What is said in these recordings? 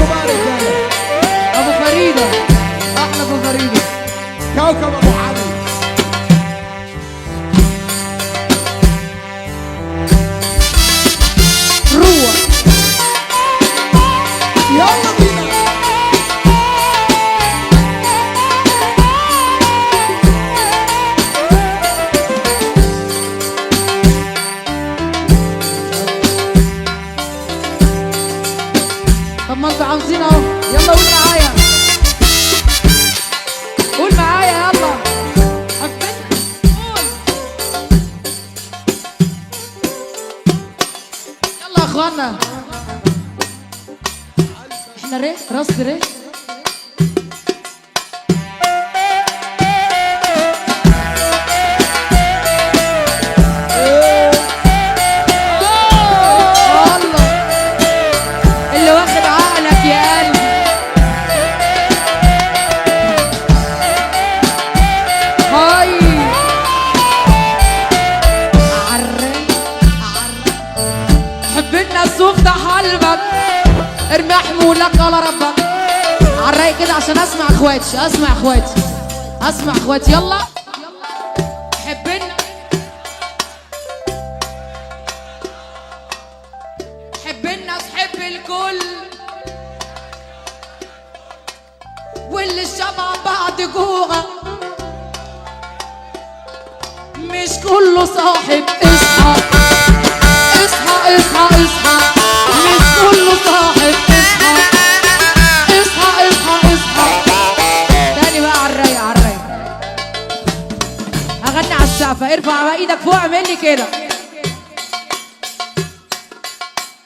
بارك يلا. ابو فريده، احلى ابو فريده، كوكب ابو علي. روح يلا بينا. طب ما انتوا عاوزين اهو، يلا قول معايا، قول معايا يلا. حبيتنا قول. يلا يا اخوانا، احنا راس ريه. الله اللي واخد عقلك يا قلبي. هاي حبنا السوق ده حلبك، ارمي حمولك على ربك. عالرايق كده عشان اسمع اخواتي، اسمع اخواتي يلا. حب الناس حب الكل، واللي شبع بعض جوعه مش كله صاحب. اصحى اصحى اصحى اصحى، مش كله صاحب. اصحى اصحى اصحى اصحى. تاني بقى عالرايق هغني على السقفة. ارفع بقى ايدك فوق، اعمل لي كده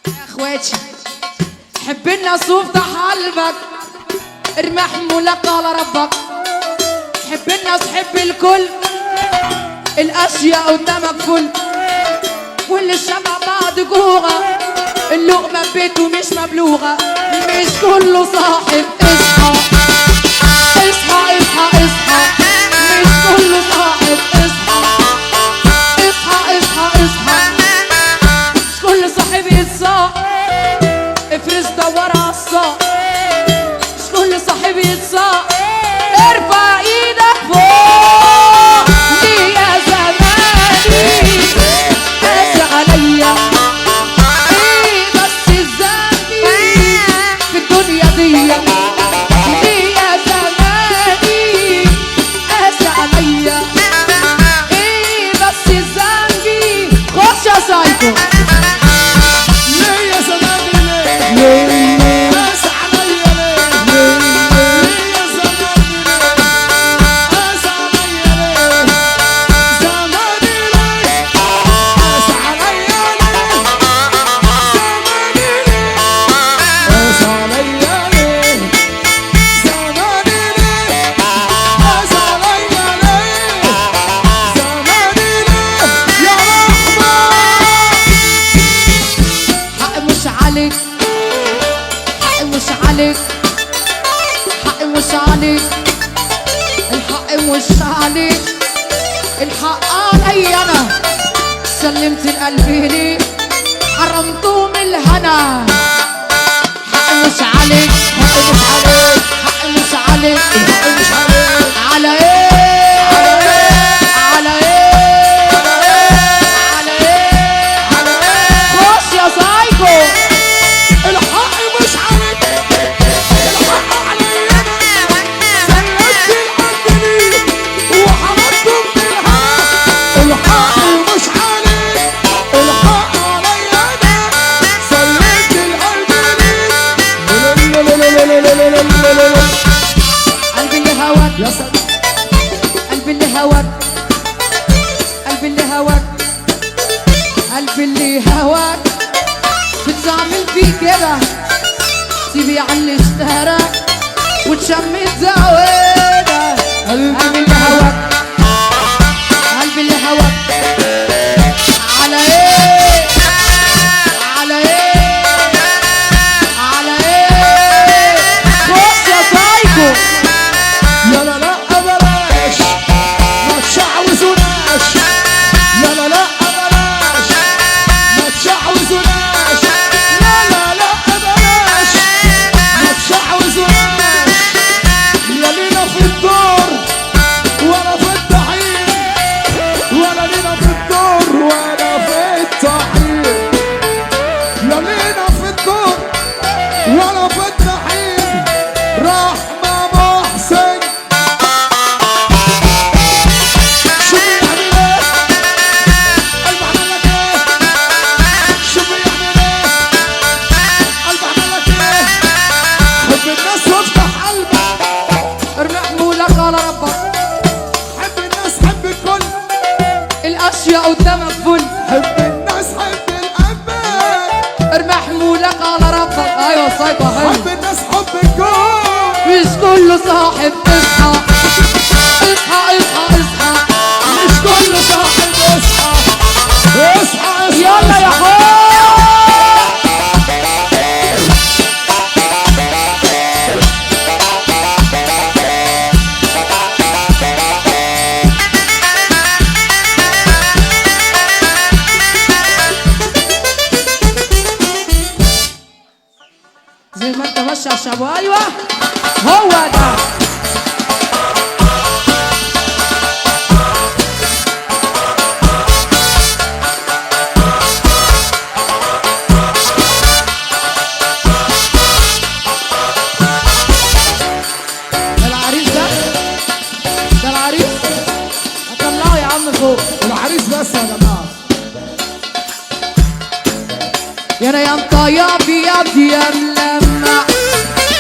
يا اخواتي. حب الناس وافتح قلبك، ارمي حمولك على ربك. حب الناس حب الكل، الاشياء قدامك فل، واللي شبع بعض جوعه اللقمه ببيته مش مبلوغه مش كله صاحب. اصحى اصحى اصحى اصحى، مش كله صاحب. اصحى اصحى اصحى اصحى، مش كل صاحب يتصاح. افرس دور عالصاح، مش كل صاحب يتصاح. ارفع ايدك فوق ليه يا زماني، قاسي عليا ايه بس الذنبي في الدنيا دي. ليه يا زماني قاسي عليا ايه بس الذنبي. خش يا سايكو. ليه يا زماني ليه؟ قاسي عليا ليه؟ ليه يا زماني ليه؟ قاسي عليا ليه؟ زماني ليه؟ قاسي عليا ليه؟ زماني ليه؟ قاسي عليا ليه؟ زماني ليه؟ قاسي عليا ليه؟ زماني ليه؟ يا رحمة. حق مش عليك، حق مش عليك، حق مش عليك، الحق مش عليك، الحق علي انا. سلمت القلب ليك، حرمته من الهنا. حق مش عليك، حق مش عليك، حق مش عليك، الحق مش عليك. على ايه؟ على ايه؟ على ايه؟ على ايه؟ خش يا سايكو. الحق مش عليك، الحق عليا انا. سلمت القلب ليك وحرمته من الهنا. الحق مش عليك، الحق عليا انا. سلمت القلب ليك. قلبي اللي هواك، يا سلام. قلبي اللي هواك، قلبي اللي هواك، قلبي اللي هواك. بتعمل فيه كده تبيع اللي اشتراك وتشم الزواده. قلبي اللي هواك، قلبي اللي هواك. على ايه؟ على ايه؟ على ايه؟ خش يا سايكو. لا لا لا بلاش، ما تشعوذوناش. لا لا لا بلاش، ما تشعوذوناش. لا لا لا بلاش، ما ماشية قدامك فل. حب الناس حب الأمان، ارمي حمولك على ربك. ايوه صايبة حلو. حب الناس حب الكون، مش كله صاحب. اصحى اصحى اصحى اصحى. مش كل صاحب اصحى اصحى اصحى. يلا يا حب. زي ما انت ماشي يا شباب. ايوه هو ده. العريس ده العريس هطلعه يا عم فوق. العريس بس يا جماعة. يا ريانطة يا ابيض يا ملمع،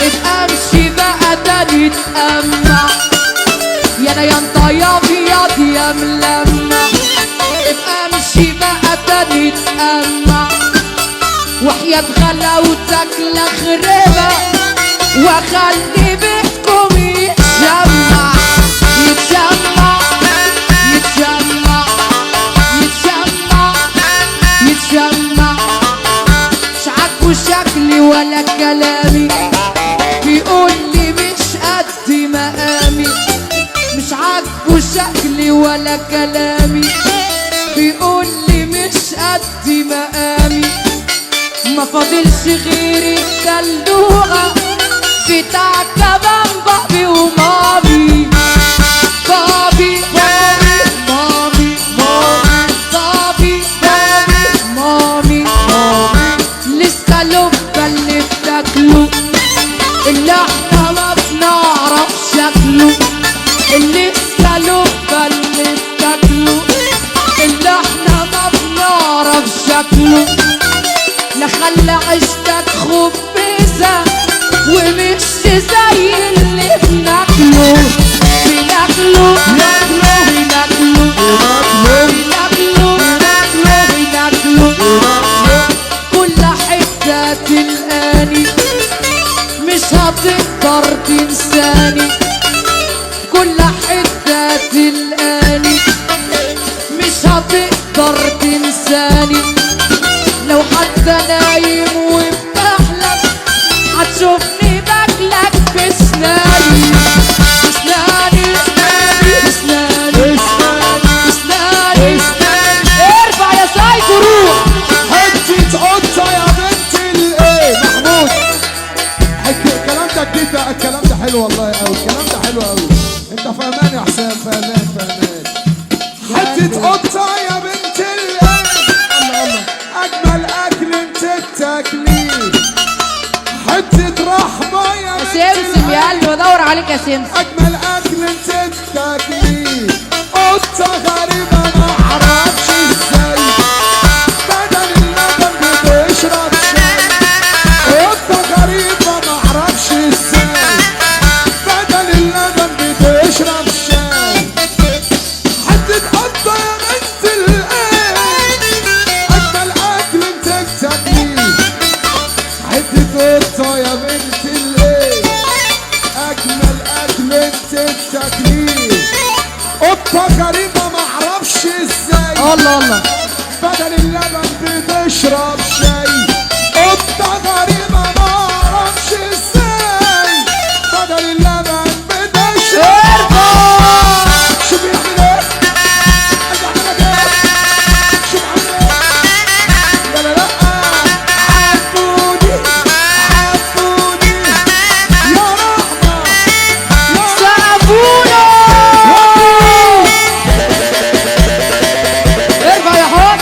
اتقمشي بقى ده نتقمع. يا ريانطة يا ابيض يا ملمع، اتقمشي بقى ده نتقمع. وحياة غلاوتك لخربة، وخلي بيتكم يتجمع يتجمع يتجمع يتجمع يتجمع. مش عاجبه شكلي ولا كلامي، بيقول لي مش قد مقامي. مش عاجبه شكلي ولا كلامي، بيقول لي مش قد مقامي. ما فاضلش غير الدلوعة بتاع كمان بابي ومامي. بابي بابي مامي مامي بابي بابي مامي مامي. لسه لبة اللي بتاكله، اللي احنا ما بنعرف شكله. لسه لبة اللي بتاكله، اللي احنا ما بنعرف شكله. لا خلى عشتك خبزة ومش زي اللي بناكله. بناكله بناكله بناكله بناكله. كل حتة تلقاني مش هتقدر تنساني. كل حتة تلقاني مش هتقدر تنساني. لو حتى نايم وبتحلم هتشوفني باكلك بسناني بسناني بسناني بسناني. ارفع يا سايك وروح. حتة قطة يا بنت الايه محمود. الكلام ده جديد بقى، الكلام ده حلو والله قوي، الكلام ده حلو قوي. انت فاهمان يا حسام، فاهمان فاهمان. حتة قطة يا بنت الايه، الله الله. أجمل أكل أنت بتاكليه، حتة رحمة يا بنت سمسم يا قلبي بدور عليك يا سمسم. أجمل أكل أنت بتاكليه. قطة غريبة معرفش ازاي، بدل اللبن بتشرب شاي. قطة غريبة معرفش ازاي، بدل اللبن بتشرب شاي. حتة قطة يا بنت الايه، أجمل أكل أنت بتاكليه. حتة قطة يا بنت الايه، أجمل أكل أنت بتاكليه. قطة غريبة معرفش ازاي، الله الله. بدل اللبن بتشرب شاي. قطة غريبة معرفش ازاي، بدل اللبن بتشرب. ارفع. شوف يعمل ايه، عايز اعمل ايه، شوف عامل ايه. لا لا لا، عفوني عفوني يا رحمة يا سقفونا. ارفع يا حب.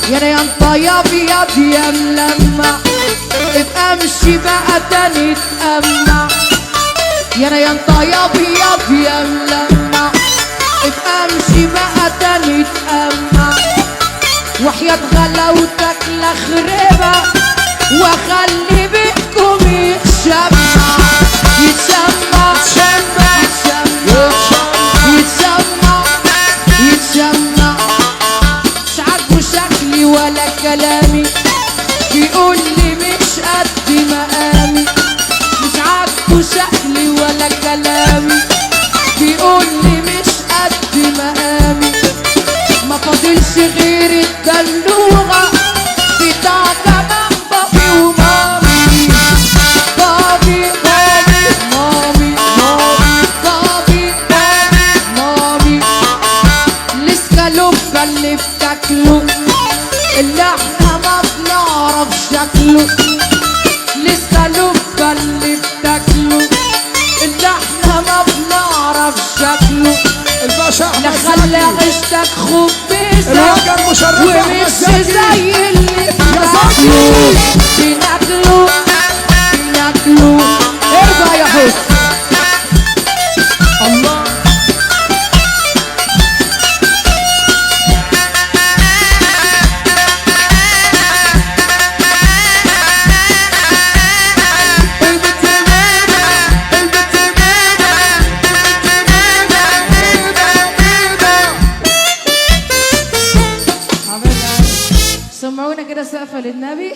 يا ريانطة يا ابيض يا ملمع، ابقى امشي بقى تاني تأمع. يا ريانطة يا ابيض يا ملمع، ابقى امشي بقى تاني تأمع. وحياة غلاوتك لخربها واخلي بينكم يتشمع يتشمع يتشمع يتشمع مش عاجبه شكلي ولا كلامي بيقول لي مش قد مقامي مش عاجبه شكلي ولا كلامي بيقول لي مش قد مقامي ما فاضلش غير الدلوغة بتاعت من بابي ومامي بابي بابي مامي بابي بابي مامي الاسكالوبة اللي بتاكله اللي احنا ما بنعرف شكله الاسكالوبة اللي بتاكله اللي احنا ما بنعرف شكله الباشا لا احمد خلى زكي عيشتك خبيزة الراجل مشرف احمد ومش زكي زي اللي يا زكي بناكله ارجع يا حسن الله سمعونا كده سقفة للنبي.